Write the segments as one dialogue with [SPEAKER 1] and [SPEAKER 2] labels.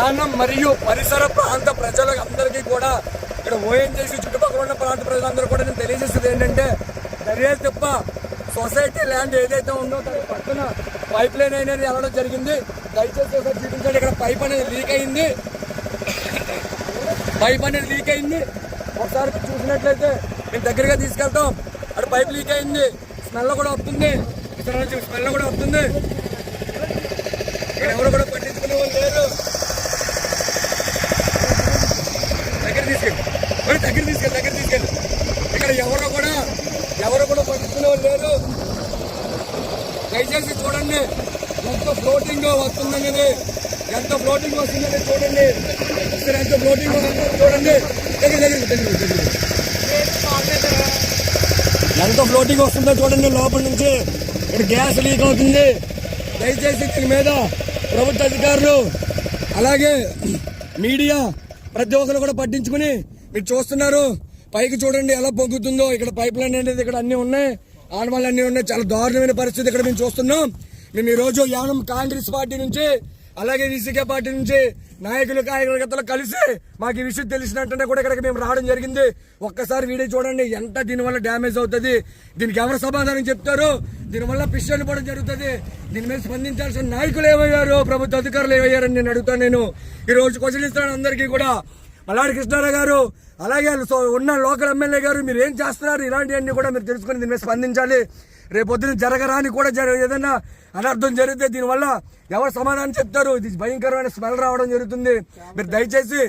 [SPEAKER 1] యానం మరియు పరిసర ప్రాంత ప్రజలకు అందరికీ కూడా ఇక్కడ ఓఎన్జీసీ చుట్టుపక్కల ఉన్న ప్రాంత ప్రజలందరూ కూడా నేను తెలియజేస్తుంది ఏంటంటే దర్యాలు తిప్ప సొసైటీ ల్యాండ్ ఏదైతే ఉందో దాని పక్కన పైప్ లైన్ అనేది వెళ్ళడం జరిగింది. దయచేసి ఒకసారి చూపించండి. ఇక్కడ పైప్ అనేది లీక్ అయింది. ఒకసారి చూసినట్లయితే మేము దగ్గరగా తీసుకెళ్తాం. అక్కడ పైప్ లీక్ అయింది. స్మెల్ కూడా వస్తుంది. ఇక్కడ నుంచి స్మెల్ కూడా వస్తుంది. ఇక్కడ ఎవరు కూడా పట్టించుకునే వాళ్ళు లేరు. దగ్గర తీసుకెళ్ళి ఇక్కడ ఎవరు కూడా పట్టించుకునే వాళ్ళు లేరు. దయచేసి చూడండి ఎంత ఫ్లోటింగ్ వస్తుందనేది, ఎంత ఫ్లోటింగ్ వస్తుందనేది చూడండి. ఇక్కడ ఎంత ఫ్లోటింగ్ వస్తుందో చూడండి. ఎంత ఫ్లోటింగ్ వస్తుందో చూడండి. లోపల నుంచి ఇక్కడ గ్యాస్ లీక్ అవుతుంది. దయచేసి దీని మీద ప్రభుత్వ అధికారులు అలాగే మీడియా ప్రతి ఒక్కరు కూడా పట్టించుకుని మీరు చూస్తున్నారు. పైకి చూడండి ఎలా పొంగుతుందో. ఇక్కడ పైప్ లైన్ అనేది ఇక్కడ అన్ని ఉన్నాయి, ఆనవాళ్ళు అన్ని ఉన్నాయి. చాలా దారుణమైన పరిస్థితి ఇక్కడ మేము చూస్తున్నాం. మేము ఈరోజు యానం కాంగ్రెస్ పార్టీ నుంచి అలాగే విసికే పార్టీ నుంచి నాయకులు కార్యకర్తలు కలిసి మాకు ఈ విషయం తెలిసినట్టుంటే కూడా ఇక్కడికి మేము రావడం జరిగింది. ఒక్కసారి వీడియో చూడండి ఎంత దీనివల్ల డ్యామేజ్ అవుతుంది, దీనికి ఎవరు సమాధానం చెప్తారు, దీనివల్ల పిస్టల్ పడడం జరుగుతుంది. దీని మీద స్పందించాల్సిన నాయకులు ఏమయ్యారు, ప్రభుత్వ అధికారులు ఏమయ్యారని నేను అడుగుతాను. నేను ఈ రోజు క్వశ్చన్ ఇస్తాను అందరికీ కూడా. మల్లాడి కృష్ణారావు గారు అలాగే ఉన్న లోకల్ ఎమ్మెల్యే గారు మీరు ఏం చేస్తున్నారు, ఇలాంటివన్నీ కూడా మీరు తెలుసుకుని దీని మీద స్పందించాలి. రేపొద్దున జరగరాని కూడా ఏదైనా అనర్థం జరిగితే దీనివల్ల ఎవరు సమాధానం చెప్తారు. ఇది భయంకరమైన స్మెల్ రావడం జరుగుతుంది. మీరు దయచేసి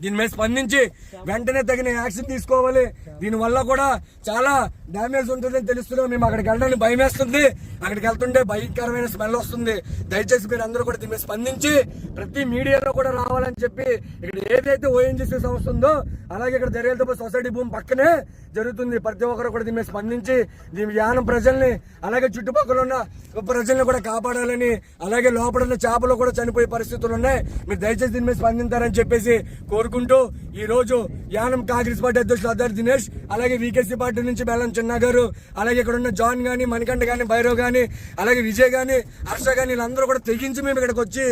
[SPEAKER 1] దీని మీద స్పందించి వెంటనే తగిన యాక్షన్ తీసుకోవాలి. దీనివల్ల కూడా చాలా డ్యామేజ్ ఉంటుందని తెలుస్తున్నాం. మేము అక్కడికి వెళ్ళడానికి భయం వేస్తుంది. అక్కడికి వెళ్తుంటే భయంకరమైన స్మెల్ వస్తుంది. దయచేసి మీరు అందరూ కూడా దీని మీద స్పందించి ప్రతి మీడియాలో కూడా రావాలని చెప్పి ఇక్కడ ఏదైతే ఓఎన్జీసీ సంస్థ ఉందో అలాగే ఇక్కడ దర్యాలతో సొసైటీ భూమి పక్కనే జరుగుతుంది. ప్రతి ఒక్కరు కూడా దీని మీద స్పందించి దీని యానం ప్రజల్ని అలాగే చుట్టుపక్కల ఉన్న ప్రజల్ని కూడా కాపాడాలని, అలాగే లోపల ఉన్న చేపలు కూడా చనిపోయే పరిస్థితులు ఉన్నాయి. మీరు దయచేసి దీని మీద స్పందించారని చెప్పేసి కోరుకుంటూ ఈ రోజు యానం కాంగ్రెస్ పార్టీ అధ్యక్షులు అద్దర్ దినేష్ అలాగే వీకేసీ పార్టీ నుంచి బెల్లం చిన్న గారు అలాగే ఇక్కడ ఉన్న జాన్ గాని, మణికంఠ గాని, భైరవ్ గాని, అలాగే విజయ్ గాని, హర్ష గాని వీళ్ళందరూ కూడా తెగించి మేము ఇక్కడికి వచ్చి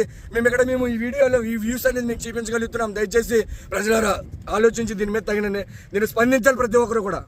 [SPEAKER 1] మేము ఈ వీడియోలో ఈ వ్యూస్ అనేది మీకు చూపించగలుగుతున్నాం. దయచేసి ప్రజలారా ఆలోచించి దీని మీద దీన్ని స్పందించాలి ప్రతి ఒక్కరు కూడా.